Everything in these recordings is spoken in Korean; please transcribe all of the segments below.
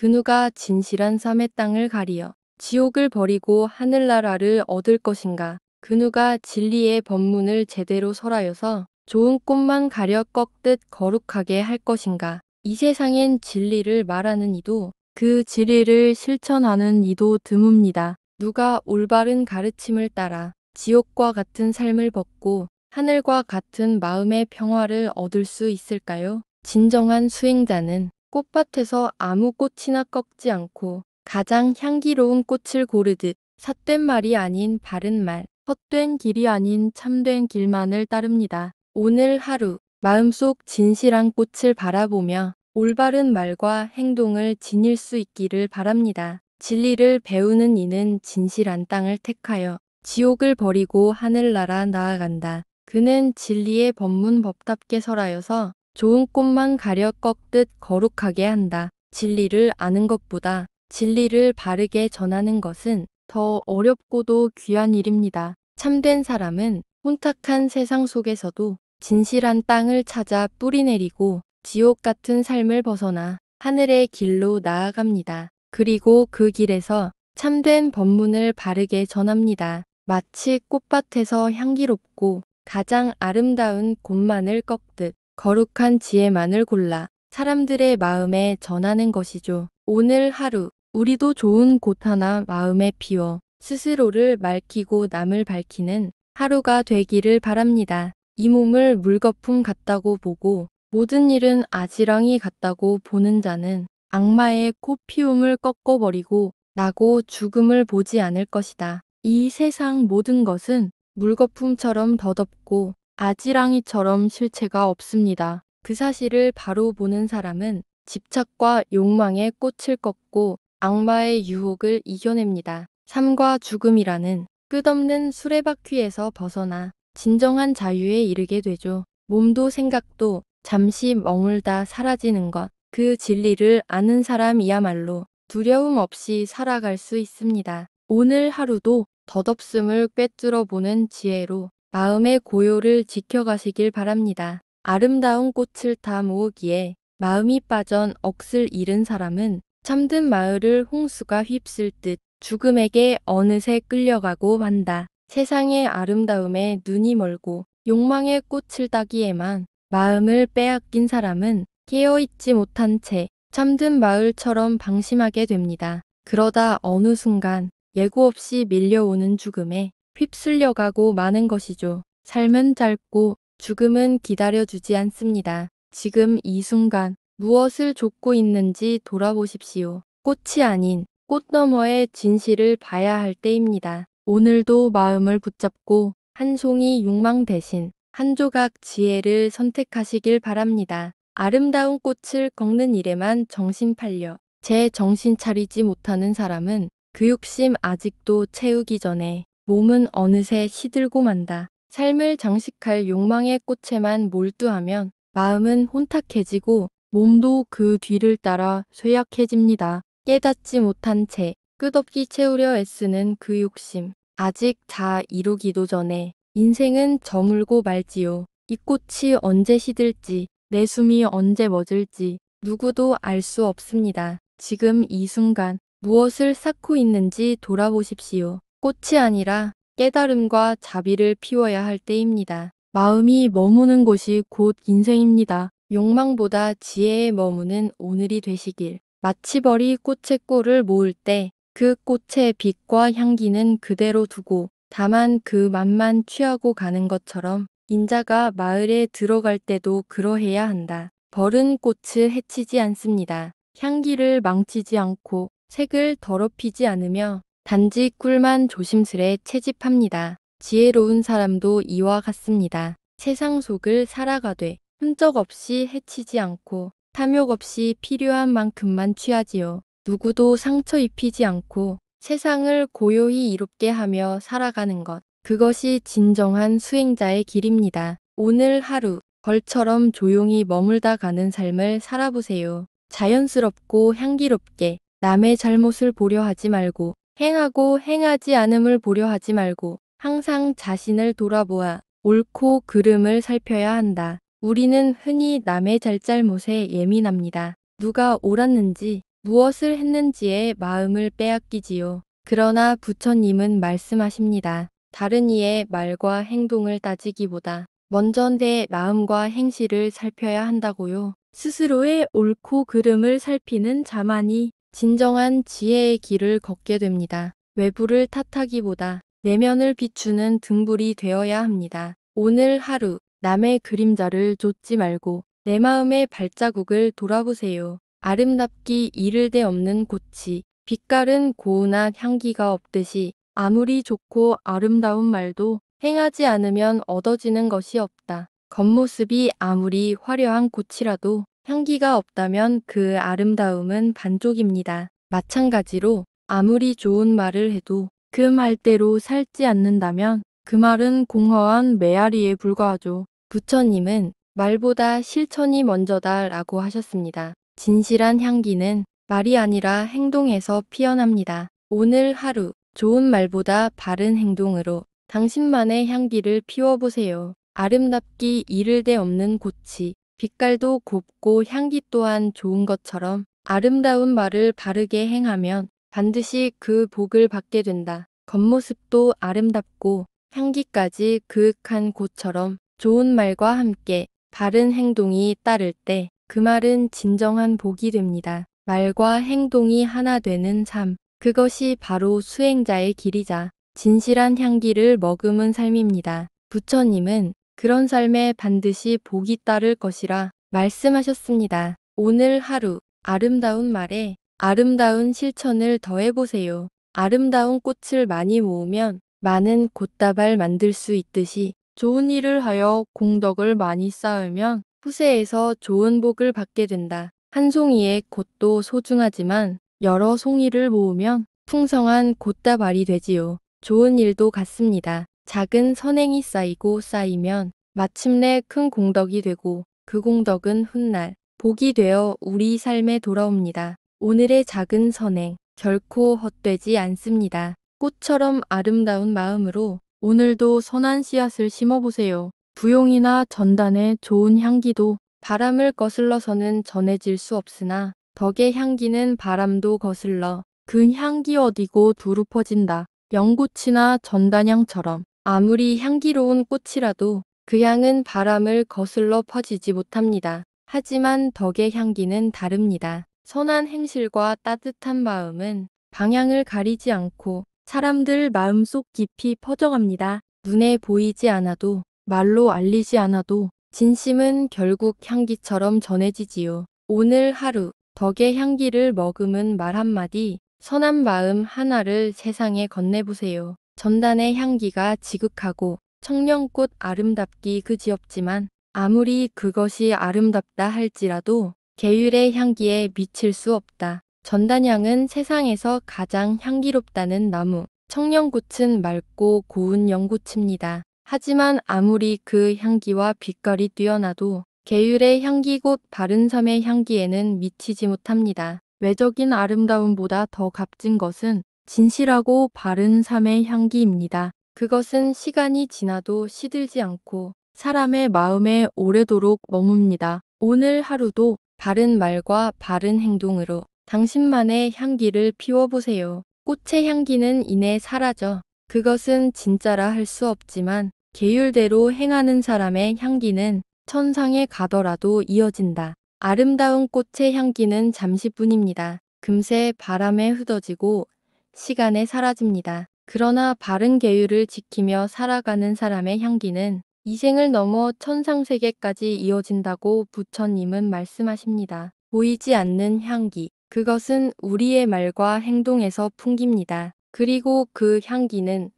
누가 진실한 삶의 땅을 가리어 지옥을 버리고 하늘나라를 얻을 것인가. 누가 진리의 법문을 제대로 설하여서 좋은 꽃만 가려 꺾듯 거룩하게 할 것인가. 이 세상엔 진리를 말하는 이도 그 진리를 실천하는 이도 드뭅니다. 누가 올바른 가르침을 따라 지옥과 같은 삶을 벗고 하늘과 같은 마음의 평화를 얻을 수 있을까요? 진정한 수행자는 꽃밭에서 아무 꽃이나 꺾지 않고 가장 향기로운 꽃을 고르듯 삿된 말이 아닌 바른 말, 헛된 길이 아닌 참된 길만을 따릅니다. 오늘 하루 마음속 진실한 꽃을 바라보며 올바른 말과 행동을 지닐 수 있기를 바랍니다. 진리를 배우는 이는 진실한 땅을 택하여 지옥을 버리고 하늘나라 나아간다. 그는 진리의 법문 법답게 설하여서 좋은 꽃만 가려 꺾듯 거룩하게 한다. 진리를 아는 것보다 진리를 바르게 전하는 것은 더 어렵고도 귀한 일입니다. 참된 사람은 혼탁한 세상 속에서도 진실한 땅을 찾아 뿌리내리고 지옥 같은 삶을 벗어나 하늘의 길로 나아갑니다. 그리고 그 길에서 참된 법문을 바르게 전합니다. 마치 꽃밭에서 향기롭고 가장 아름다운 꽃만을 꺾듯 거룩한 지혜만을 골라 사람들의 마음에 전하는 것이죠. 오늘 하루 우리도 좋은 꽃 하나 마음에 피워 스스로를 맑히고 남을 밝히는 하루가 되기를 바랍니다. 이 몸을 물거품 같다고 보고 모든 일은 아지랑이 같다고 보는 자는 악마의 꽃피움을 꺾어버리고 나고 죽음을 보지 않을 것이다. 이 세상 모든 것은 물거품처럼 더덥고 아지랑이처럼 실체가 없습니다. 그 사실을 바로 보는 사람은 집착과 욕망의 꽃을 꺾고 악마의 유혹을 이겨냅니다. 삶과 죽음이라는 끝없는 수레바퀴에서 벗어나 진정한 자유에 이르게 되죠. 몸도 생각도 잠시 머물다 사라지는 것. 그 진리를 아는 사람이야말로 두려움 없이 살아갈 수 있습니다. 오늘 하루도 덧없음을 꿰뚫어 보는 지혜로 마음의 고요를 지켜가시길 바랍니다. 아름다운 꽃을 다 모으기에 마음이 빠전 억슬 잃은 사람은 참든 마을을 홍수가 휩쓸 듯 죽음에게 어느새 끌려가고 만다. 세상의 아름다움에 눈이 멀고 욕망의 꽃을 따기에만 마음을 빼앗긴 사람은 깨어있지 못한 채 참든 마을처럼 방심하게 됩니다. 그러다 어느 순간 예고 없이 밀려오는 죽음에 휩쓸려가고 마는 것이죠. 삶은 짧고 죽음은 기다려주지 않습니다. 지금 이 순간 무엇을 좇고 있는지 돌아보십시오. 꽃이 아닌 꽃 너머의 진실을 봐야 할 때입니다. 오늘도 마음을 붙잡고 한 송이 욕망 대신 한 조각 지혜를 선택하시길 바랍니다. 아름다운 꽃을 꺾는 일에만 정신 팔려 제 정신 차리지 못하는 사람은 그 욕심 아직도 채우기 전에 몸은 어느새 시들고 만다. 삶을 장식할 욕망의 꽃에만 몰두하면 마음은 혼탁해지고 몸도 그 뒤를 따라 쇠약해집니다. 깨닫지 못한 채 끝없이 채우려 애쓰는 그 욕심. 아직 다 이루기도 전에 인생은 저물고 말지요. 이 꽃이 언제 시들지, 내 숨이 언제 멎을지 누구도 알 수 없습니다. 지금 이 순간 무엇을 쌓고 있는지 돌아보십시오. 꽃이 아니라 깨달음과 자비를 피워야 할 때입니다. 마음이 머무는 곳이 곧 인생입니다. 욕망보다 지혜에 머무는 오늘이 되시길. 마치벌이 꽃의 꼴을 모을 때 그 꽃의 빛과 향기는 그대로 두고 다만 그 맛만 취하고 가는 것처럼 인자가 마을에 들어갈 때도 그러해야 한다. 벌은 꽃을 해치지 않습니다. 향기를 망치지 않고 색을 더럽히지 않으며 단지 꿀만 조심스레 채집합니다. 지혜로운 사람도 이와 같습니다. 세상 속을 살아가되 흔적 없이 해치지 않고 탐욕 없이 필요한 만큼만 취하지요. 누구도 상처 입히지 않고 세상을 고요히 이롭게 하며 살아가는 것. 그것이 진정한 수행자의 길입니다. 오늘 하루 벌처럼 조용히 머물다 가는 삶을 살아보세요. 자연스럽고 향기롭게 남의 잘못을 보려 하지 말고 행하고 행하지 않음을 보려 하지 말고 항상 자신을 돌아보아 옳고 그름을 살펴야 한다. 우리는 흔히 남의 잘잘못에 예민합니다. 누가 옳았는지 무엇을 했는지에 마음을 빼앗기지요. 그러나 부처님은 말씀하십니다. 다른 이의 말과 행동을 따지기보다 먼저 내 마음과 행실을 살펴야 한다고요. 스스로의 옳고 그름을 살피는 자만이 진정한 지혜의 길을 걷게 됩니다. 외부를 탓하기보다 내면을 비추는 등불이 되어야 합니다. 오늘 하루 남의 그림자를 좇지 말고 내 마음의 발자국을 돌아보세요. 아름답기 이를 데 없는 꽃이 빛깔은 고운한 향기가 없듯이 아무리 좋고 아름다운 말도 행하지 않으면 얻어지는 것이 없다. 겉모습이 아무리 화려한 꽃이라도 향기가 없다면 그 아름다움은 반쪽입니다. 마찬가지로 아무리 좋은 말을 해도 그 말대로 살지 않는다면 그 말은 공허한 메아리에 불과하죠. 부처님은 말보다 실천이 먼저다 라고 하셨습니다. 진실한 향기는 말이 아니라 행동에서 피어납니다. 오늘 하루 좋은 말보다 바른 행동으로 당신만의 향기를 피워보세요. 아름답기 이를 데 없는 꽃이 빛깔도 곱고 향기 또한 좋은 것처럼 아름다운 말을 바르게 행하면 반드시 그 복을 받게 된다. 겉모습도 아름답고 향기까지 그윽한 꽃처럼 좋은 말과 함께 바른 행동이 따를 때 그 말은 진정한 복이 됩니다. 말과 행동이 하나 되는 삶, 그것이 바로 수행자의 길이자 진실한 향기를 머금은 삶입니다. 부처님은 그런 삶에 반드시 복이 따를 것이라 말씀하셨습니다. 오늘 하루 아름다운 말에 아름다운 실천을 더해보세요. 아름다운 꽃을 많이 모으면 많은 꽃다발 만들 수 있듯이 좋은 일을 하여 공덕을 많이 쌓으면 후세에서 좋은 복을 받게 된다. 한 송이의 꽃도 소중하지만 여러 송이를 모으면 풍성한 꽃다발이 되지요. 좋은 일도 같습니다. 작은 선행이 쌓이고 쌓이면 마침내 큰 공덕이 되고 그 공덕은 훗날 복이 되어 우리 삶에 돌아옵니다. 오늘의 작은 선행 결코 헛되지 않습니다. 꽃처럼 아름다운 마음으로 오늘도 선한 씨앗을 심어보세요. 부용이나 전단의 좋은 향기도 바람을 거슬러서는 전해질 수 없으나 덕의 향기는 바람도 거슬러 그 향기 어디고 두루 퍼진다. 연꽃이나 전단향처럼 아무리 향기로운 꽃이라도 그 향은 바람을 거슬러 퍼지지 못합니다. 하지만 덕의 향기는 다릅니다. 선한 행실과 따뜻한 마음은 방향을 가리지 않고 사람들 마음속 깊이 퍼져갑니다. 눈에 보이지 않아도 말로 알리지 않아도 진심은 결국 향기처럼 전해지지요. 오늘 하루 덕의 향기를 머금은 말 한마디, 선한 마음 하나를 세상에 건네보세요. 전단의 향기가 지극하고 청령꽃 아름답기 그지없지만 아무리 그것이 아름답다 할지라도 계율의 향기에 미칠 수 없다. 전단향은 세상에서 가장 향기롭다는 나무, 청령꽃은 맑고 고운 연꽃입니다. 하지만 아무리 그 향기와 빛깔이 뛰어나도 계율의 향기 곧 바른 삶의 향기에는 미치지 못합니다. 외적인 아름다움보다 더 값진 것은 진실하고 바른 삶의 향기입니다. 그것은 시간이 지나도 시들지 않고 사람의 마음에 오래도록 머뭅니다. 오늘 하루도 바른 말과 바른 행동으로 당신만의 향기를 피워보세요. 꽃의 향기는 이내 사라져. 그것은 진짜라 할 수 없지만 계율대로 행하는 사람의 향기는 천상에 가더라도 이어진다. 아름다운 꽃의 향기는 잠시뿐입니다. 금세 바람에 흩어지고 시간에 사라집니다. 그러나 바른 계율을 지키며 살아가는 사람의 향기는 이생을 넘어 천상세계까지 이어진다고 부처님은 말씀하십니다. 보이지 않는 향기, 그것은 우리의 말과 행동에서 풍깁니다. 그리고 그 향기는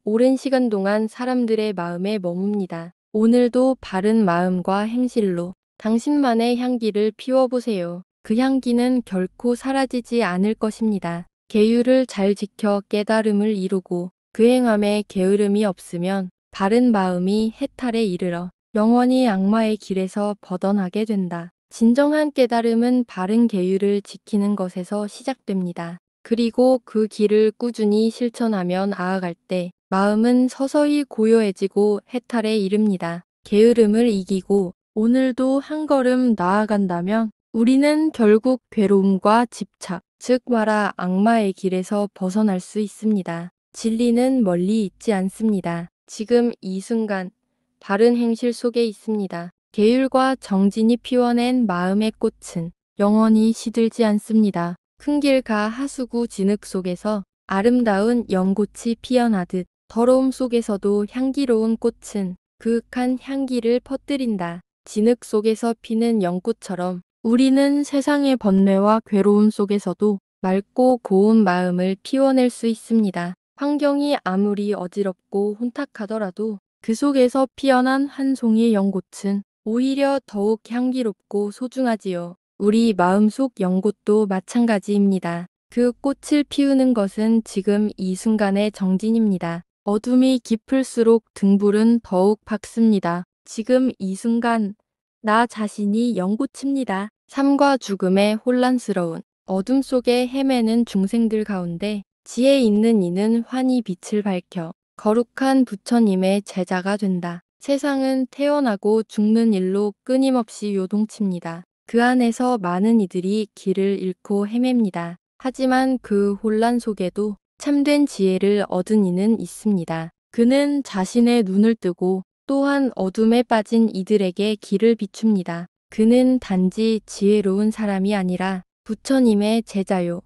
오랜 시간 동안 사람들의 마음에 머뭅니다. 오늘도 바른 마음과 행실로 당신만의 향기를 피워보세요. 그 향기는 결코 사라지지 않을 것입니다. 계율을 잘 지켜 깨달음을 이루고 그 행함에 게으름이 없으면 바른 마음이 해탈에 이르러 영원히 악마의 길에서 벗어나게 된다. 진정한 깨달음은 바른 계율을 지키는 것에서 시작됩니다. 그리고 그 길을 꾸준히 실천하며 나아갈 때 마음은 서서히 고요해지고 해탈에 이릅니다. 게으름을 이기고 오늘도 한 걸음 나아간다면 우리는 결국 괴로움과 집착, 즉 마라 악마의 길에서 벗어날 수 있습니다. 진리는 멀리 있지 않습니다. 지금 이 순간 바른 행실 속에 있습니다. 계율과 정진이 피워낸 마음의 꽃은 영원히 시들지 않습니다. 큰 길과 하수구 진흙 속에서 아름다운 연꽃이 피어나듯 더러움 속에서도 향기로운 꽃은 그윽한 향기를 퍼뜨린다. 진흙 속에서 피는 연꽃처럼 우리는 세상의 번뇌와 괴로움 속에서도 맑고 고운 마음을 피워낼 수 있습니다. 환경이 아무리 어지럽고 혼탁하더라도 그 속에서 피어난 한 송이의 연꽃은 오히려 더욱 향기롭고 소중하지요. 우리 마음속 연꽃도 마찬가지입니다. 그 꽃을 피우는 것은 지금 이 순간의 정진입니다. 어둠이 깊을수록 등불은 더욱 밝습니다. 지금 이 순간 나 자신이 연꽃입니다. 삶과 죽음의 혼란스러운 어둠 속에 헤매는 중생들 가운데 지혜 있는 이는 환히 빛을 밝혀 거룩한 부처님의 제자가 된다. 세상은 태어나고 죽는 일로 끊임없이 요동칩니다. 그 안에서 많은 이들이 길을 잃고 헤맵니다. 하지만 그 혼란 속에도 참된 지혜를 얻은 이는 있습니다. 그는 자신의 눈을 뜨고 또한 어둠에 빠진 이들에게 길을 비춥니다. 그는 단지 지혜로운 사람이 아니라 부처님의 제자요,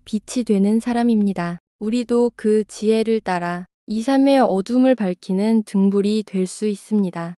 빛이 되는 사람입니다. 우리도 그 지혜를 따라 이 삶의 어둠을 밝히는 등불이 될 수 있습니다.